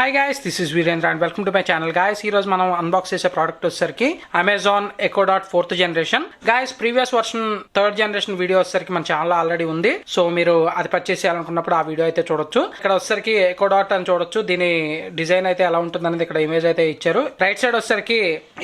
Hi guys, this is Virendra and welcome to my channel. Guys, ఈ రోజు మనం unbox చేసే ప్రోడక్ట్ వచ్చేసరికి Amazon Echo Dot 4th generation. Guys, previous version 3rd generation video వచ్చేసరికి మన channel already ఉంది. So మీరు అది పర్చేస్ చేయాలనుకున్నప్పుడు ఆ వీడియో అయితే చూడొచ్చు. ఇక్కడ వచ్చేసరికి ఎకో డాట్ అని చూడొచ్చు. దీని డిజైన్ అయితే ఎలా ఉంటుంది అనేది ఇక్కడ ఇమేజ్ అయితే ఇచ్చారు. రైట్ సైడ్ వచ్చేసరికి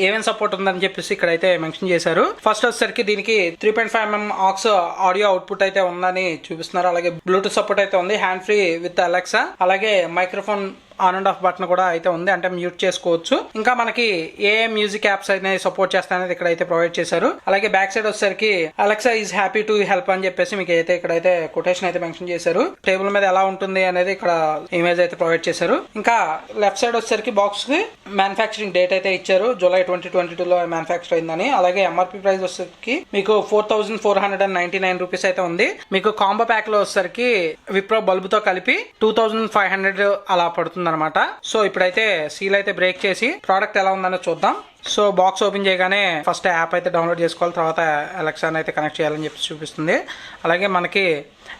ఏమేమి సపోర్ట్ ఉందని చెప్పేసి ఇక్కడ అయితే మెన్షన్ చేశారు. ఫస్ట్ వచ్చేసరికి దీనికి 3.5mm ఆక్స్ ఆడియో అవుట్పుట్ అయితే ఉందని చూపిస్తున్నారు. అలాగే బ్లూటూత్ సపోర్ట్ అయితే ఉంది, హ్యాండ్ ఫ్రీ విత్ అలెక్సా, అలాగే microphone on and of button కూడా అయితే ఉంది, అంటే మ్యూట్ చేసుకోవచ్చు. ఇంకా మనకి ఏ మ్యూజిక్ యాప్స్ అయితే సపోర్ట్ చేస్తాయనేది ఇక్కడ అయితే ప్రొవైడ్ చేశారు. అలాగే బ్యాక్ సైడ్ వచ్చేసరికి Alexa is happy to help అని చెప్పేసి మీకు అయితే ఇక్కడైతే కొటేషన్ అయితే మెన్షన్ చేశారు. టేబుల్ మీద ఎలా ఉంటుంది అనేది ఇక్కడ ఇమేజ్ అయితే ప్రొవైడ్ చేశారు. ఇంకా లెఫ్ట్ సైడ్ వచ్చేసరికి బాక్స్ కి మ్యానుఫ్యాక్చరింగ్ డేట్ అయితే ఇచ్చారు, జూలై 2022లో మ్యానుఫ్యాక్చర్ అయిందని. అలాగే ఎంఆర్పీ ప్రైస్ వచ్చేసరికి మీకు 4499 రూపీస్ అయితే ఉంది. మీకు కాంబో ప్యాక్ లో వచ్చేసరికి విప్రో బల్బ్ తో కలిపి 2500 అలా పడుతుంది అనమాట. సో ఇప్పుడైతే సీల్ అయితే బ్రేక్ చేసి ప్రోడక్ట్ ఎలా ఉందనే చూద్దాం. సో బాక్స్ ఓపెన్ చేయగానే ఫస్ట్ యాప్ అయితే డౌన్లోడ్ చేసుకోవాలి, తర్వాత అలెక్సాని అయితే కనెక్ట్ చేయాలని చెప్పి చూపిస్తుంది. అలాగే మనకి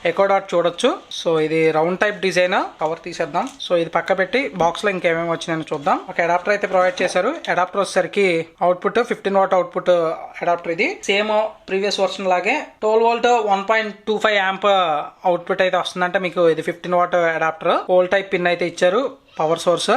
ఎకో డాట్ చూడొచ్చు. సో ఇది రౌండ్ టైప్ డిజైన్. కవర్ తీసేద్దాం. సో ఇది పక్క పెట్టి బాక్స్ లో ఇంకేమేమి వచ్చినాయని చూద్దాం. ఒక అడాప్టర్ అయితే ప్రొవైడ్ చేశారు. అడాప్టర్ వచ్చేసరికి అవుట్పుట్ 15 వాట్ అవుట్పుట్ అడాప్టర్. ఇది సేమ్ ప్రీవియస్ వర్షన్ లాగే 12 వోల్ట్ 1.25 యాంప్ అవుట్పుట్ అయితే వస్తుంది. అంటే మీకు ఇది 15 what adapter. Whole type pin అయితే ఇచ్చారు. పవర్ సోర్స్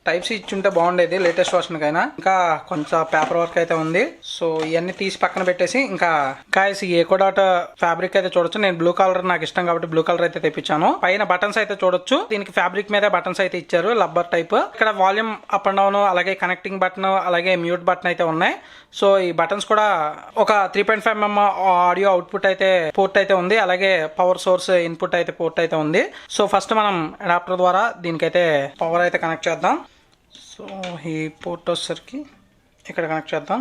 టైప్ సి ఇచ్చి ఉంటే బాగుండేది లేటెస్ట్ వర్షన్ కైనా. ఇంకా కొంచెం పేపర్ వర్క్ అయితే ఉంది. సో ఇవన్నీ తీసి పక్కన పెట్టేసి ఇంకా గాయ్స్, ఈ ఎకో డాట్ ఫ్యాబ్రిక్ అయితే చూడొచ్చు. నేను బ్లూ కలర్ నాకు ఇష్టం కాబట్టి బ్లూ కలర్ అయితే తెప్పించాను. పైన బటన్స్ అయితే చూడొచ్చు. దీనికి ఫ్యాబ్రిక్ మీద బటన్స్ అయితే ఇచ్చారు, రబ్బర్ టైప్. ఇక్కడ వాల్యూమ్ అప్ అండ్ డౌన్, అలాగే కనెక్టింగ్ బటన్, అలాగే మ్యూట్ బటన్ అయితే ఉన్నాయి. సో ఈ బటన్స్ కూడా ఒక 3.5mm ఆడియో అవుట్పుట్ అయితే పోర్ట్ అయితే ఉంది. అలాగే పవర్ సోర్స్ ఇన్పుట్ అయితే పోర్ట్ అయితే ఉంది. సో ఫస్ట్ మనం అడాప్టర్ ద్వారా దీనికైతే పవర్ అయితే కనెక్ట్ చేద్దాం. సో ఈ పోర్ట్ వచ్చేసరికి ఇక్కడ కనెక్ట్ చేద్దాం.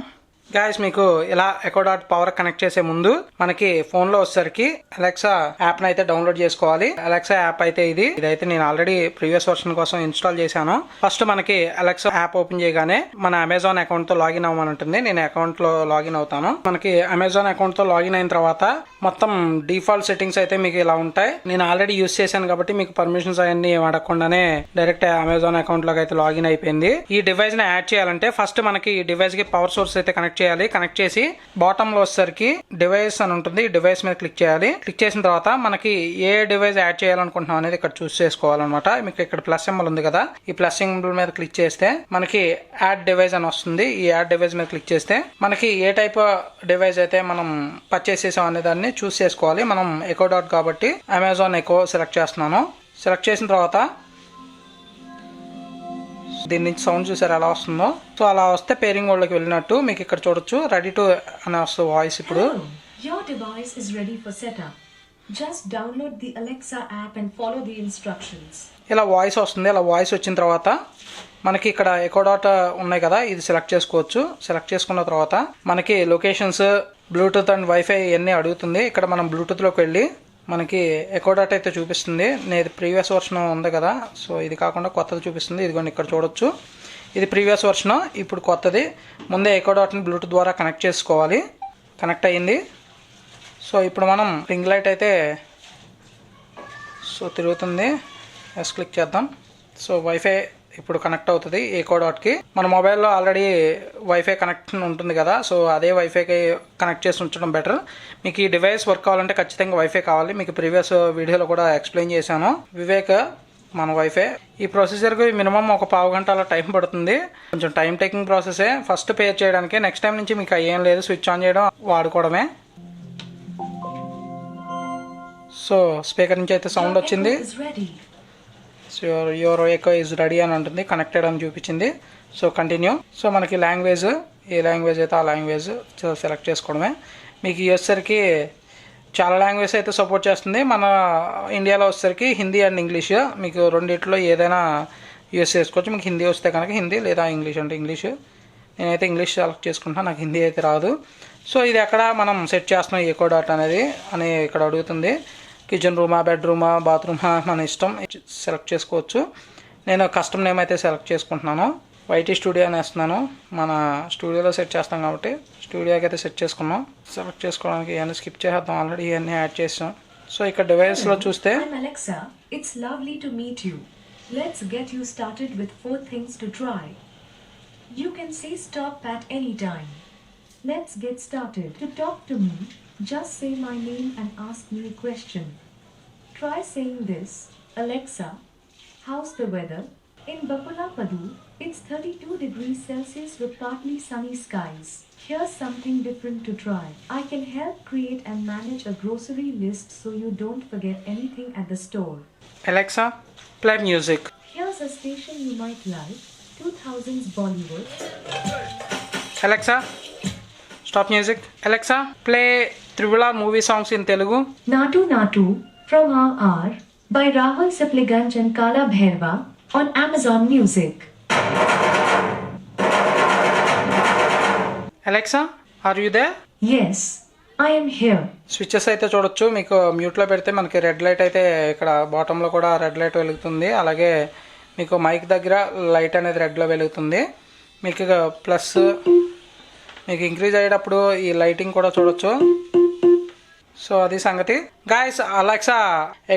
గాయస్, మీకు ఇలా ఎకో డాట్ పవర్ కనెక్ట్ చేసే ముందు మనకి ఫోన్ లో వచ్చేసరికి అలెక్సా యాప్ అయితే డౌన్లోడ్ చేసుకోవాలి. అలెక్సా యాప్ అయితే ఇదైతే నేను ఆల్రెడీ ప్రీవియస్ వర్షన్ కోసం ఇన్స్టాల్ చేశాను. ఫస్ట్ మనకి అలెక్సా యాప్ ఓపెన్ చేయగానే మన అమెజాన్ అకౌంట్ తో లాగిన్ అవ్వమని ఉంటుంది. నేను అకౌంట్ లో లాగిన్ అవుతాను. మనకి అమెజాన్ అకౌంట్ తో లాగిన్ అయిన తర్వాత మొత్తం డిఫాల్ట్ సెట్టింగ్స్ అయితే మీకు ఇలా ఉంటాయి. నేను ఆల్రెడీ యూస్ చేశాను కాబట్టి మీకు పర్మిషన్స్ అవన్నీ అడగకుండానే డైరెక్ట్ అమెజాన్ అకౌంట్ లోకి అయితే లాగిన్ అయిపోయింది. ఈ డివైస్ ని యాడ్ చేయాలంటే ఫస్ట్ మనకి ఈ డివైస్ కి పవర్ సోర్స్ అయితే కనెక్ట్ చేయాలి. కనెక్ట్ చేసి బాటమ్ లో వచ్చేసరికి డివైస్ అని ఉంటుంది. ఈ డివైస్ మీద క్లిక్ చేయాలి. క్లిక్ చేసిన తర్వాత మనకి ఏ డివైస్ యాడ్ చేయాలనుకుంటున్నాం అనేది ఇక్కడ చూస్ చేసుకోవాలన్నమాట. మీకు ఇక్కడ ప్లస్ సింబల్ ఉంది కదా, ఈ ప్లస్ సింబల్ మీద క్లిక్ చేస్తే మనకి యాడ్ డివైస్ అని వస్తుంది. ఈ యాడ్ డివైస్ మీద క్లిక్ చేస్తే మనకి ఏ టైప్ డివైస్ అయితే మనం పర్చేస్ చేసాం అనే దాన్ని చూస్ చేసుకోవాలి. మనం ఎకో డాట్ కాబట్టి అమెజాన్ ఎకో సెలెక్ట్ చేస్తున్నాను. సెలెక్ట్ చేసిన తర్వాత దీని నుంచి సౌండ్ చూసారు ఎలా వస్తుందో. సో అలా వస్తే పేరింగ్ మోడ్లోకి వెళ్ళినట్టు మీకు ఇక్కడ చూడొచ్చు. రెడీ టు అని వస్తుంది వాయిస్. ఇప్పుడు your device is ready for setup. Just download the Alexa app and follow the instructions. ఇలా వాయిస్ వస్తుంది. ఇలా వాయిస్ వచ్చిన తర్వాత మనకి ఇక్కడ ఎకో డాట్ ఉన్నాయి కదా, ఇది సెలెక్ట్ చేసుకోవచ్చు. సెలెక్ట్ చేసుకున్న తర్వాత మనకి లొకేషన్స్, బ్లూటూత్ అండ్ వైఫై ఇవన్నీ అడుగుతుంది. ఇక్కడ మనం బ్లూటూత్లోకి వెళ్ళి మనకి ఎకో డాట్ అయితే చూపిస్తుంది. నేను ప్రీవియస్ వర్షన్ ఉంది కదా, సో ఇది కాకుండా కొత్తది చూపిస్తుంది. ఇదిగోండి ఇక్కడ చూడొచ్చు. ఇది ప్రీవియస్ వర్షన్, ఇప్పుడు కొత్తది. ముందే ఎకో డాట్ని బ్లూటూత్ ద్వారా కనెక్ట్ చేసుకోవాలి. కనెక్ట్ అయ్యింది. సో ఇప్పుడు మనం రింగ్ లైట్ అయితే సో తిరుగుతుంది. ఎస్ క్లిక్ చేద్దాం. సో వైఫై ఇప్పుడు కనెక్ట్ అవుతుంది ఎకో డాట్కి. మన మొబైల్లో ఆల్రెడీ వైఫై కనెక్షన్ ఉంటుంది కదా, సో అదే వైఫైకి కనెక్ట్ చేసి ఉంచడం బెటర్. మీకు ఈ డివైస్ వర్క్ కావాలంటే ఖచ్చితంగా వైఫై కావాలి. మీకు ప్రీవియస్ వీడియోలో కూడా ఎక్స్ప్లెయిన్ చేశాను. వివేక్ మన వైఫై. ఈ ప్రొసీజర్కి మినిమం ఒక పావు గంట అలా టైం పడుతుంది. కొంచెం టైం టేకింగ్ ప్రాసెసే ఫస్ట్ పేర్ చేయడానికి. నెక్స్ట్ టైం నుంచి మీకు ఏం లేదు, స్విచ్ ఆన్ చేయడం, వాడుకోవడమే. సో స్పీకర్ నుంచి అయితే సౌండ్ వచ్చింది. So your Echo is ready అని ఉంటుంది. కనెక్టెడ్ అని చూపించింది. So continue. సో మనకి లాంగ్వేజ్, ఏ లాంగ్వేజ్ అయితే ఆ లాంగ్వేజ్ సెలెక్ట్ చేసుకోవడమే. మీకు వచ్చేసరికి చాలా లాంగ్వేజ్ అయితే సపోర్ట్ చేస్తుంది. మన ఇండియాలో వచ్చేసరికి హిందీ అండ్ ఇంగ్లీష్. మీకు రెండిట్లో ఏదైనా యూస్ చేసుకోవచ్చు. మీకు హిందీ వస్తే కనుక హిందీ, లేదా ఇంగ్లీష్ అంటే ఇంగ్లీష్. నేనైతే ఇంగ్లీష్ సెలెక్ట్ చేసుకుంటాను, నాకు హిందీ అయితే రాదు. సో ఇది ఎక్కడ మనం సెట్ చేస్తున్నాం ఎకో డాట్ అనేది అని ఇక్కడ అడుగుతుంది. కిచెన్ రూమా, బెడ్రూమా, బాత్రూమా మన ఇష్టం సెలెక్ట్ చేసుకోవచ్చు. నేను కస్టమ్ నేమ్ అయితే సెలెక్ట్ చేసుకుంటున్నాను. వైటీ స్టూడియో అని వేస్తున్నాను. మన స్టూడియోలో సెట్ చేస్తాం కాబట్టి స్టూడియోకి అయితే సెట్ చేసుకున్నాం. సెలెక్ట్ చేసుకోవడానికి ఇవన్నీ స్కిప్ చేద్దాం, ఆల్రెడీ ఇవన్నీ యాడ్ చేసాం. సో ఇక్కడ డివైస్లో చూస్తే Let's get you started with 4 things to try. You can say stop at any time. Let's get started. To talk to me, just say my name and ask me a question. Try saying this, Alexa, how's the weather? In Bapulapadu, it's 32 degrees Celsius with partly sunny skies. Here's something different to try. I can help create and manage a grocery list so you don't forget anything at the store. Alexa, play music. Here's a station you might like, 2000s Bollywood. Alexa, stop music. Alexa, play Trivula movie songs in Telugu. Natu Natu from R.R. by Rahul Sipliganj and Kala Bhairava on Amazon Music. Alexa, are you there? Yes, I am here. Switches అయితే చూడొచ్చు. మీకు మ్యూట్లో పెడితే మనకి red light అయితే ఇక్కడ బాటంలో కూడా రెడ్ లైట్ వెలుగుతుంది. అలాగే మీకు మైక్ దగ్గర లైట్ అనేది రెడ్లో వెలుగుతుంది. మీకు ప్లస్ మీకు ఇంక్రీజ్ అయ్యేటప్పుడు ఈ లైటింగ్ కూడా చూడొచ్చు. సో అది సంగతి guys. Alexa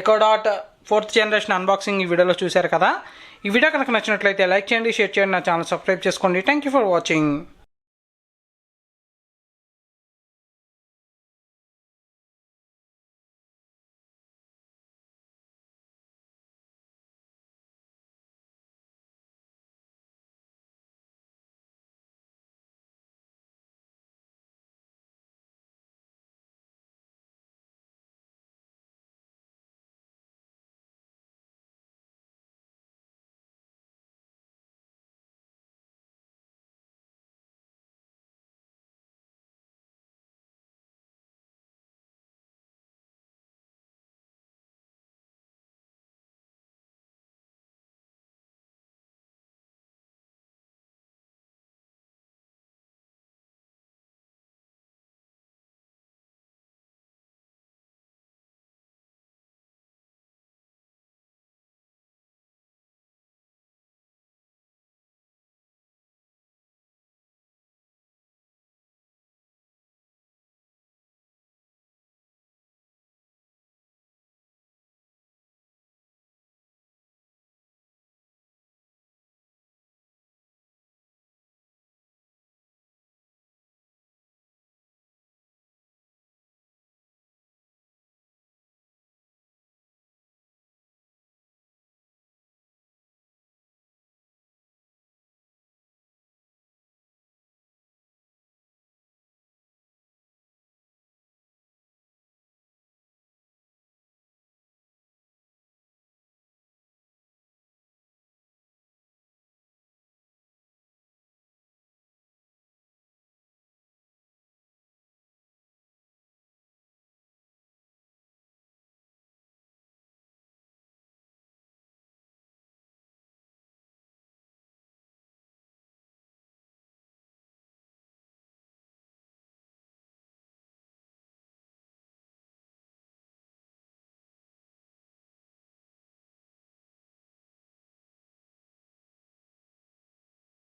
Echo Dot 4th generation unboxing ఈ వీడియోలో చూశారు కదా. ఈ వీడియో కనుక నచ్చినట్లయితే లైక్ చేయండి, షేర్ చేయండి, నా ఛానల్ సబ్స్క్రైబ్ చేసుకోండి. Thank you for watching.